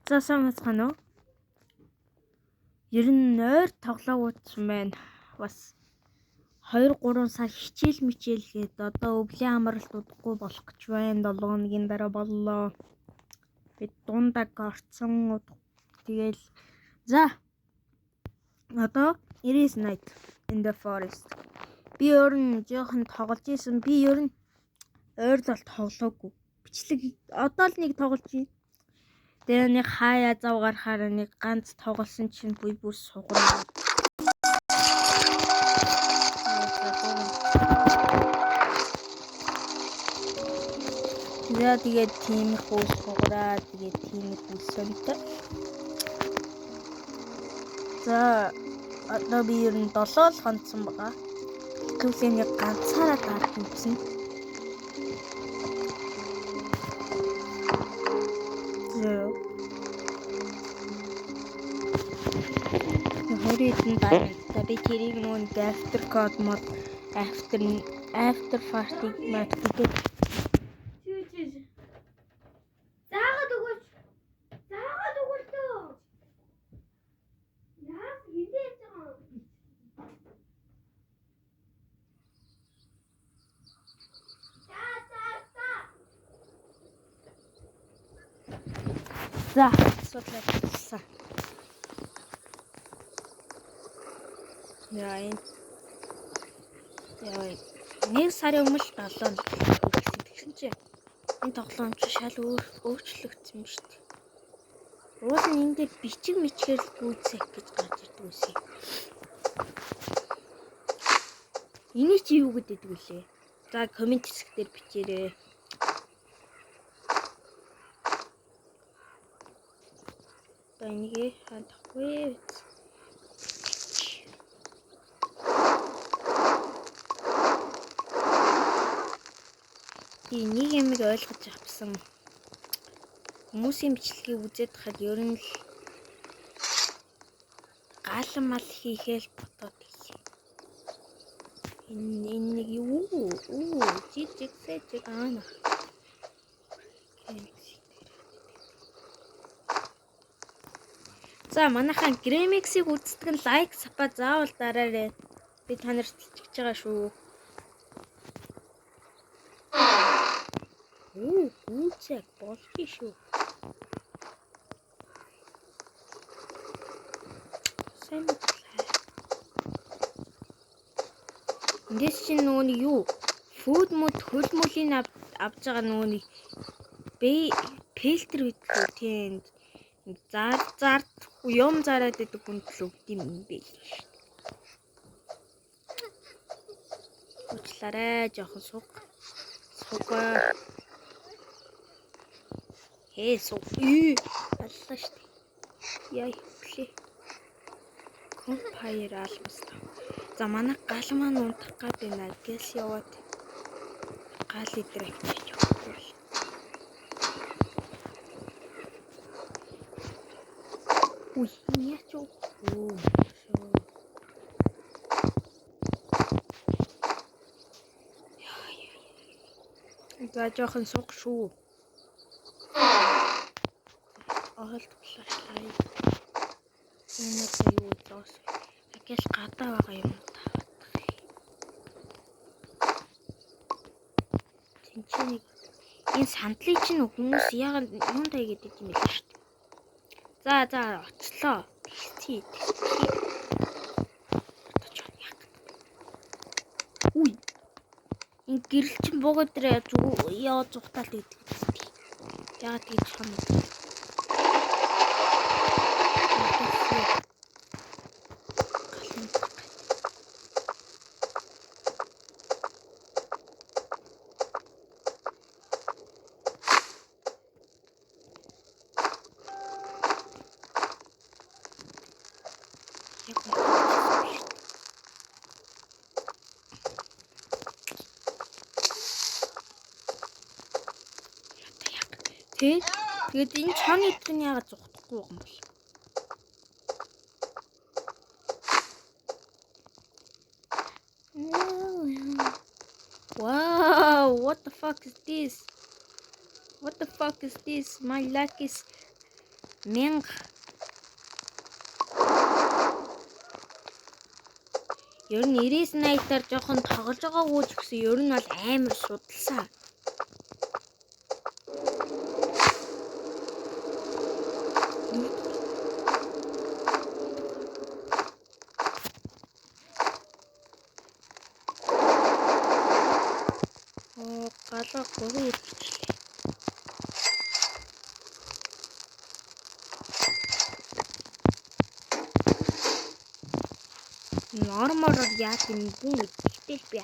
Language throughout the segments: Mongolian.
За сайн байна уу? Ер нь ойр тоглоогуудсан байна. Бас 2-3 сар хичээл мичээлгээд одоо өвлийн амралт удахгүй болох гэж байна. 7 хоногийн дараа боллоо. Би дундаг орцсон. Тэгэл за одоо it is night in the forest. Би өөр нь жоохон тоглож исэн. Би ер нь ойр л тоглоогүй. Бичлэг одоо л нэг тоглож байна. Тэгээ нэг хаяа зав гарахаар нэг ганц тоглосон чинь буй бүр сугараа. За тэгээд тийм их үс сугараа. Тэгээд тийм их үсэнтэй. За одоо би ер нь 7 л хонцсон байгаа. Тэгвэл нэг ганцаараа дарах юмсан. Хорийн даа би тэрийг нөгөө after code mod after party mod гэдэг. Заагаад өгөөч төө. Яа хинтээ явж байгаа юм. За судлаачихсан. Яа нэг сарын өмнө 7 тэгсэн чи энэ тоглоом чи шал өөрчлөгдсөн юм шүү дээ. Уул нь энэ дээр бичиг мичгээр л гүйцэх гэж гарч ирдэг үсэ. Энийг чи юу гэдэг вүлээ? За комент хэсэг дээр бичээрэй. За энийг хандахгүй. Энийг юм ойлгож авсан. Хүмүүсийн бичлэгийг үзээд хахад ер нь л гал мал хийгээл ботоод ийлээ. Энэ нэг юу? Жижиг аана. За манайхан Gramix-ийг үздэг нь лайк сапа заавал дараарай. Би та нарт хэлчихэж байгаа шүү. Гүцэг болчих шүү. Эндээс чинь нөгөө юу? Food мод хөлмөлийн авж байгаа нөгөө нэг фильтр бидлээ тийм. Зар юм зараад идэг хүн л өгд юм бэ. Уучлаарай жоохон сугаа. Аллаа штэ. Яа иплээ. Компайр албаста. За манай гал маань унтах гад байна. Гэс яваад гал идрэх гэж явахгүй. Уй, яач юу? За жоохон суг шүү. Олдлаа. Энэ юу зоос. Агаш гадаа байгаа юм таах. Тинчэнийг энэ сандлыг чинь хүмүүс яагаад юундаа гэдэг юм бэ шүү дээ. За очлоо. Тий. Уй. Энэ гэрэл чинь богоо дээр яа зүхтаал гэдэг. Яагаад гэж хам. Тэгээд энэ чон итгэн яагаад зүхдахгүй байгаа юм бол? Wow, what the fuck is this? My luck is 1000. Ер нь 99-80-аар жоохон тоглож байгаагүй ч гэсэн ер нь бол амар судалсан. Галаа 3 ирчихлээ. Армороор яах юм бэ? Гэтэл би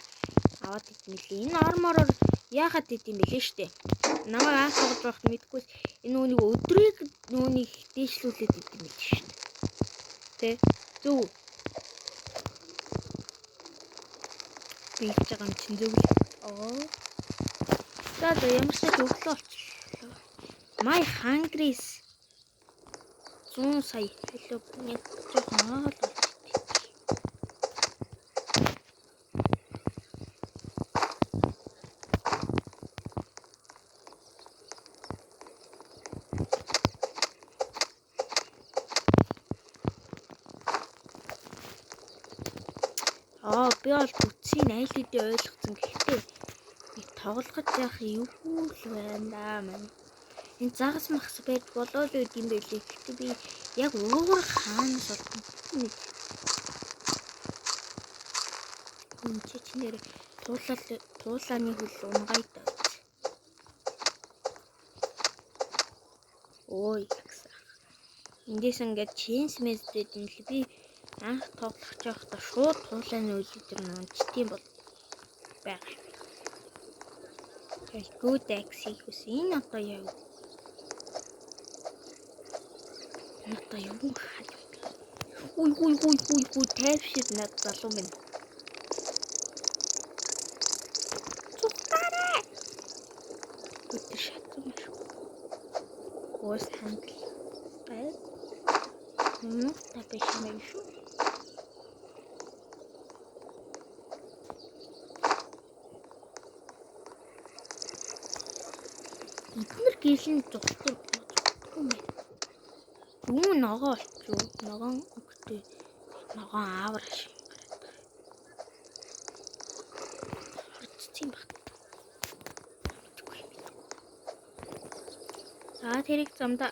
аваад идэм лээ. Энэ армороор яахад идэм бэлээ штэ. Намайг анх тоглож байхад мэдгүй. Энэ нүунийг өдрийг нүунийг дээшлүүлээд идэм билээ штэ. Тэ зөв. Би хийж байгаа юм чинь зөв. За ямар ч өглөө болчихлоо. My hungries 100 сая. Хэлээ нэг жоохон оол. Би бол бүтсийн айл хэдий ойлгоцсон гэхдээ би тоглоход яах юу л байна мэн. Энэ загас махс байж болоо л үт юм байлээ. Гэхдээ би яг уур хаанаас олсон нэг үнчич нэр туулааны хөл унгайд байц. Ой ягсаа. Эндээс ингээд ченс мэсдэд юм л би анх тоглох жоохтой шууд туулааны үлдэр нунчтiin бол байгаа. Good taxi хүсин одоо яв. Одоо юу хаа. Ой тайвшир над залуу минь. Цухтараа. Өтөр шатсан маш. Ус хангал. Тапеш мэн шүү. Эдгээр гэлэн зогтор юм. Юу ногоо олчуу. Ногоон өгтөө. Ногоон аавар шингараад. Орцсон баг. За тэрийг замда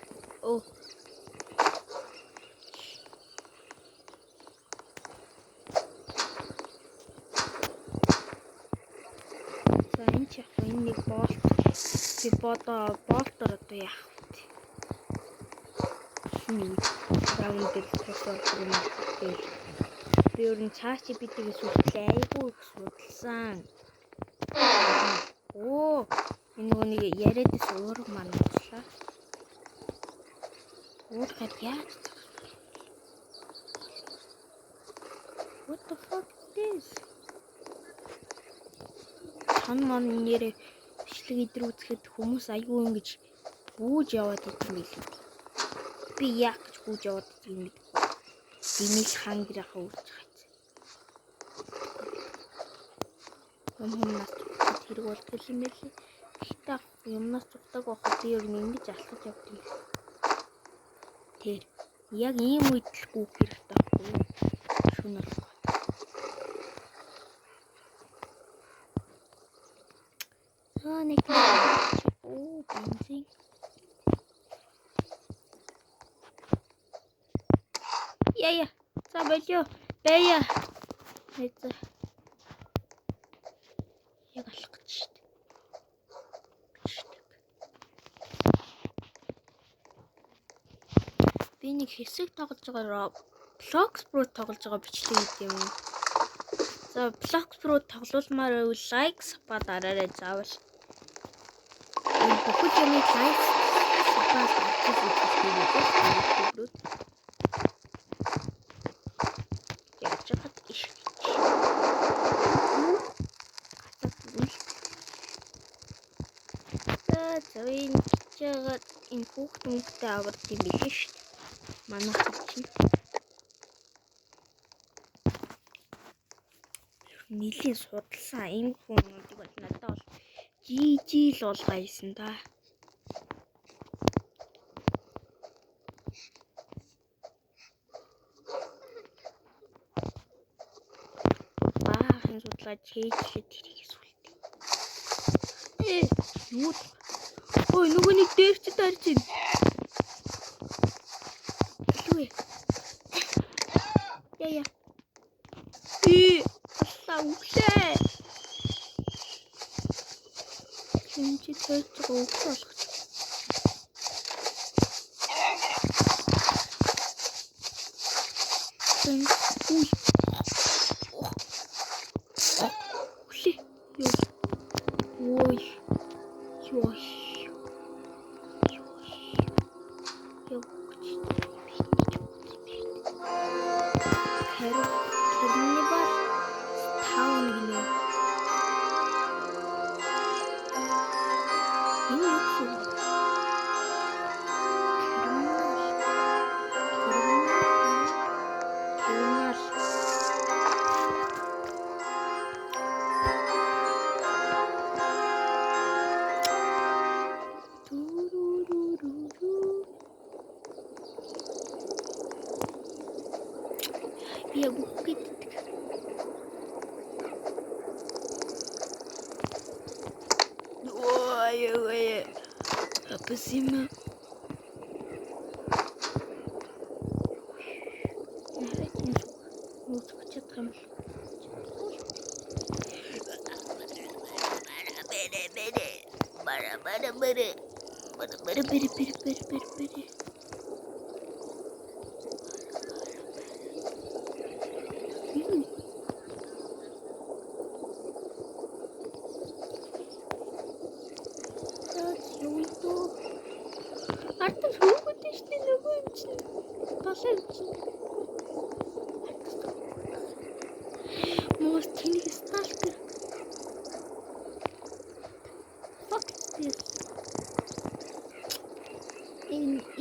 энэ нэг болт. Би бодоо болтоор одоо яах вэ? Раунд дээр тасалж юм уу? Би өөр нь цааш бидээс үлдлээ. Айгүй их судалсан. Энэ нэг яриадс уурга маань боллоо. Уургаад яаж? What the fuck is this? Ман нэрээ бичлэг идэр үзэхэд хүмүүс аягүй ингэж гүүж яваад идэм билээ. Би яах гэж гүүж яваад идэм бэ? Димэл хангирахаа үрж хайц. Өмнөөс хэрэг бол хэлмэлээ. Гэхдээ юмнаас цугтаг байхад би өөр ингэж алхаж явд юм. Тэр яг ийм үед л гүүх хэрэгтэй байхгүй юу? Шүн болох. Нэг бензин. Яя. За болё. Бая. Хэзээ. Яг алах гэж шүү дээ. Би нэг хэсэг тоглож байгаа Blox Pro тоглож байгаа бичлэг юм. За Blox Pro тоглуулмаар байвал лайк сапа дараарай заавал. Бүхэл юмыг лайк сапа дарж үзүүлээ. Яаж чад иш. Завын чигээр энэ хүүхдүүдтэй аваад юм билээ шүү дээ. Манайх чинь нэлийн судалсан энэ хүмүүсийг бол надад бол жижиг л болгоёсон да. гэж хээжлээ тэрийг сүлт. Юу? Ой, нөгөө нэг дээр ч тарж байна. Юу вэ? Яа. Аллаа үглээ. Хэмжиж хэлж байгаа үг болгоч. Үгүй. Үглээ. Ой. Карнивал таун гинэ. Энэ юу вэ? Я бухгит. Ой. Апасима. Артас хөөгд нь штэ нөгөө юм чинь. Болоо юм чинь. Моос тэнэг сталкер. Fuck this.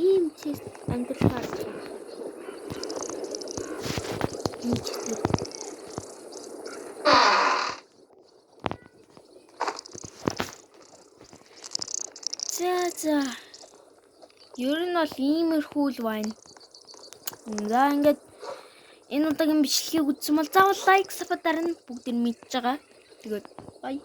Ийм чист амьдрахаар. За. Ер нь бол иймэрхүү л байна. За ингээд энэ удаагийн бичлэгийг үзсэн бол заавал лайк, саб дарна бүгд нь мэдж байгаа. Тэгээд бай.